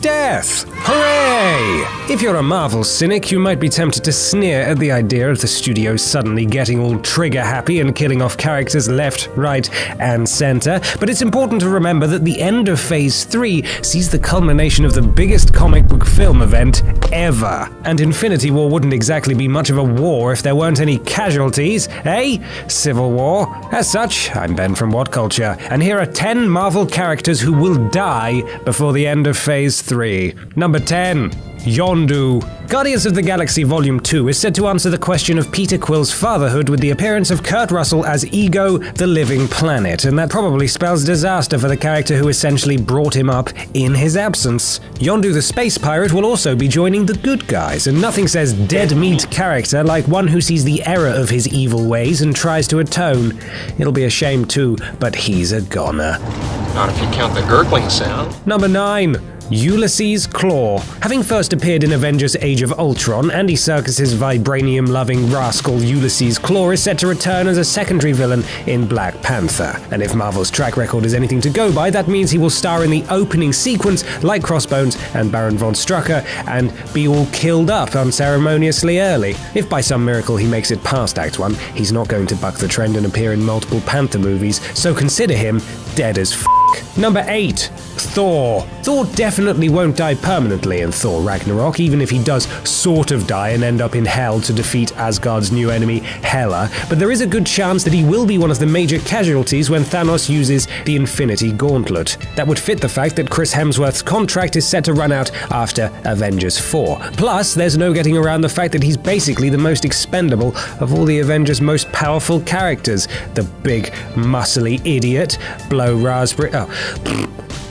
death! Hooray! If you're a Marvel cynic, you might be tempted to sneer at the idea of the studio suddenly getting all trigger-happy and killing off characters left, right, and center, but it's important to remember that the end of Phase 3 sees the culmination of the biggest comic book film event ever. And Infinity War wouldn't exactly be much of a war if there weren't any casualties, eh? Civil War. As such, I'm Ben from What Culture, and here are 10 Marvel characters who will die before the end of Phase 3. Number 10. Yondu. Guardians of the Galaxy Volume 2 is said to answer the question of Peter Quill's fatherhood with the appearance of Kurt Russell as Ego, the Living Planet, and that probably spells disaster for the character who essentially brought him up in his absence. Yondu the Space Pirate will also be joining the good guys, and nothing says dead meat character like one who sees the error of his evil ways and tries to atone. It'll be a shame too, but he's a goner. Not if you count the gurgling sound. Number 9. Ulysses Klaue. Having first appeared in Avengers Age of Ultron, Andy Serkis's vibranium-loving rascal Ulysses Klaue is set to return as a secondary villain in Black Panther. And if Marvel's track record is anything to go by, that means he will star in the opening sequence like Crossbones and Baron von Strucker and be all killed up unceremoniously early. If by some miracle he makes it past Act 1, he's not going to buck the trend and appear in multiple Panther movies, so consider him dead as f***. Number 8. Thor. Thor definitely won't die permanently in Thor Ragnarok, even if he does sort of die and end up in Hell to defeat Asgard's new enemy, Hela, but there is a good chance that he will be one of the major casualties when Thanos uses the Infinity Gauntlet. That would fit the fact that Chris Hemsworth's contract is set to run out after Avengers 4. Plus, there's no getting around the fact that he's basically the most expendable of all the Avengers' most powerful characters. The big, muscly idiot, blow raspberry...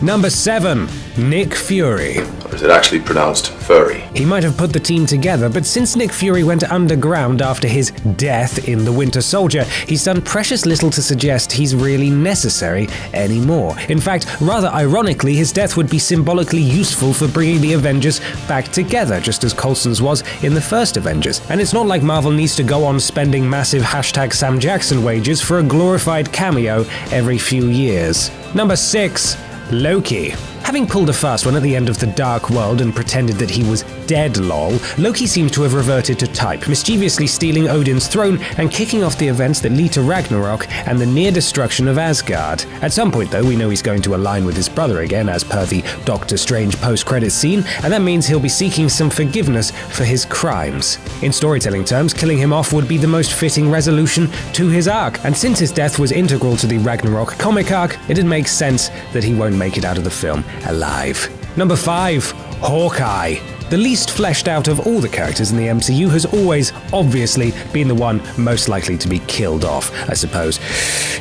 Number 7. Nick Fury. Or is it actually pronounced furry? He might have put the team together, but since Nick Fury went underground after his death in The Winter Soldier, he's done precious little to suggest he's really necessary anymore. In fact, rather ironically, his death would be symbolically useful for bringing the Avengers back together, just as Coulson's was in the first Avengers. And it's not like Marvel needs to go on spending massive #Sam Jackson wages for a glorified cameo every few years. Number 6. Loki. Having pulled a fast one at the end of The Dark World and pretended that he was dead lol, Loki seems to have reverted to type, mischievously stealing Odin's throne and kicking off the events that lead to Ragnarok and the near destruction of Asgard. At some point though, we know he's going to align with his brother again as per the Doctor Strange post-credits scene, and that means he'll be seeking some forgiveness for his crimes. In storytelling terms, killing him off would be the most fitting resolution to his arc, and since his death was integral to the Ragnarok comic arc, it'd make sense that he won't make it out of the film alive. Number 5. Hawkeye. The least fleshed out of all the characters in the MCU has always, obviously, been the one most likely to be killed off. I suppose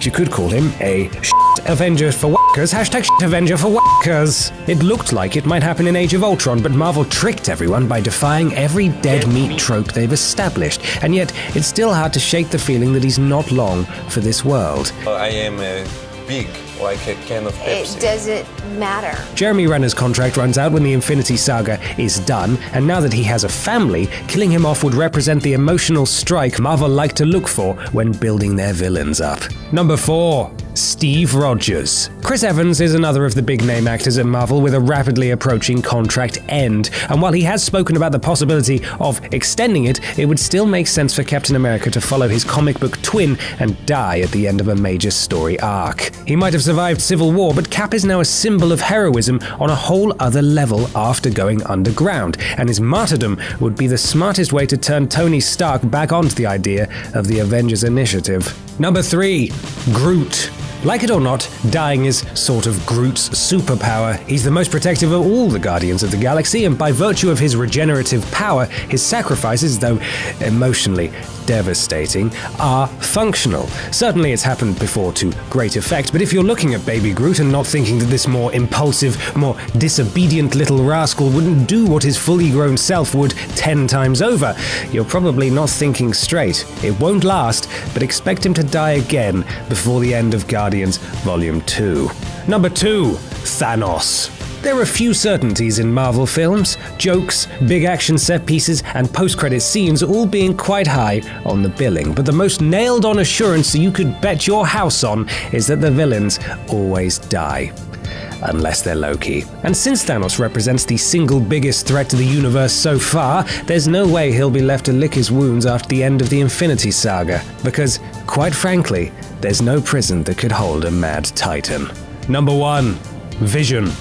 you could call him a Avenger for whackers, #Avenger for whackers. It looked like it might happen in Age of Ultron, but Marvel tricked everyone by defying every dead meat trope they've established, and yet it's still hard to shake the feeling that he's not long for this world. I am big, like a can of Pepsi. It doesn't matter. Jeremy Renner's contract runs out when the Infinity Saga is done, and now that he has a family, killing him off would represent the emotional strike Marvel like to look for when building their villains up. Number 4. Steve Rogers. Chris Evans is another of the big-name actors at Marvel with a rapidly approaching contract end, and while he has spoken about the possibility of extending it, it would still make sense for Captain America to follow his comic book twin and die at the end of a major story arc. He might have survived Civil War, but Cap is now a symbol of heroism on a whole other level after going underground, and his martyrdom would be the smartest way to turn Tony Stark back onto the idea of the Avengers Initiative. Number 3. Groot. Like it or not, dying is sort of Groot's superpower. He's the most protective of all the Guardians of the Galaxy, and by virtue of his regenerative power, his sacrifices, though emotionally devastating, are functional. Certainly it's happened before to great effect, but if you're looking at Baby Groot and not thinking that this more impulsive, more disobedient little rascal wouldn't do what his fully grown self would 10 times over, you're probably not thinking straight. It won't last, but expect him to die again before the end of Guardians Volume 2. Number 2. Thanos. There are few certainties in Marvel films, jokes, big action set pieces, and post-credit scenes all being quite high on the billing, but the most nailed-on assurance you could bet your house on is that the villains always die. unless they're Loki. And since Thanos represents the single biggest threat to the universe so far, there's no way he'll be left to lick his wounds after the end of the Infinity Saga, because, quite frankly, there's no prison that could hold a mad titan. Number 1. Vision.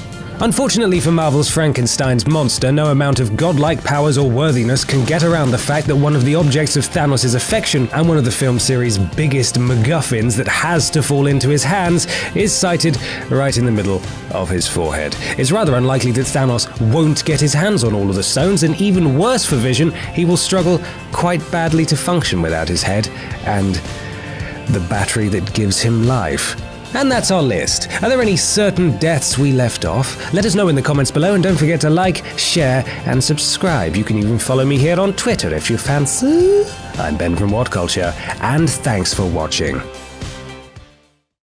Unfortunately for Marvel's Frankenstein's monster, no amount of godlike powers or worthiness can get around the fact that one of the objects of Thanos' affection and one of the film series' biggest MacGuffins that has to fall into his hands is sited right in the middle of his forehead. It's rather unlikely that Thanos won't get his hands on all of the stones, and even worse for Vision, he will struggle quite badly to function without his head and the battery that gives him life. And that's our list. Are there any certain deaths we left off? Let us know in the comments below, and don't forget to like, share, and subscribe. You can even follow me here on Twitter if you fancy. I'm Ben from What Culture, and thanks for watching.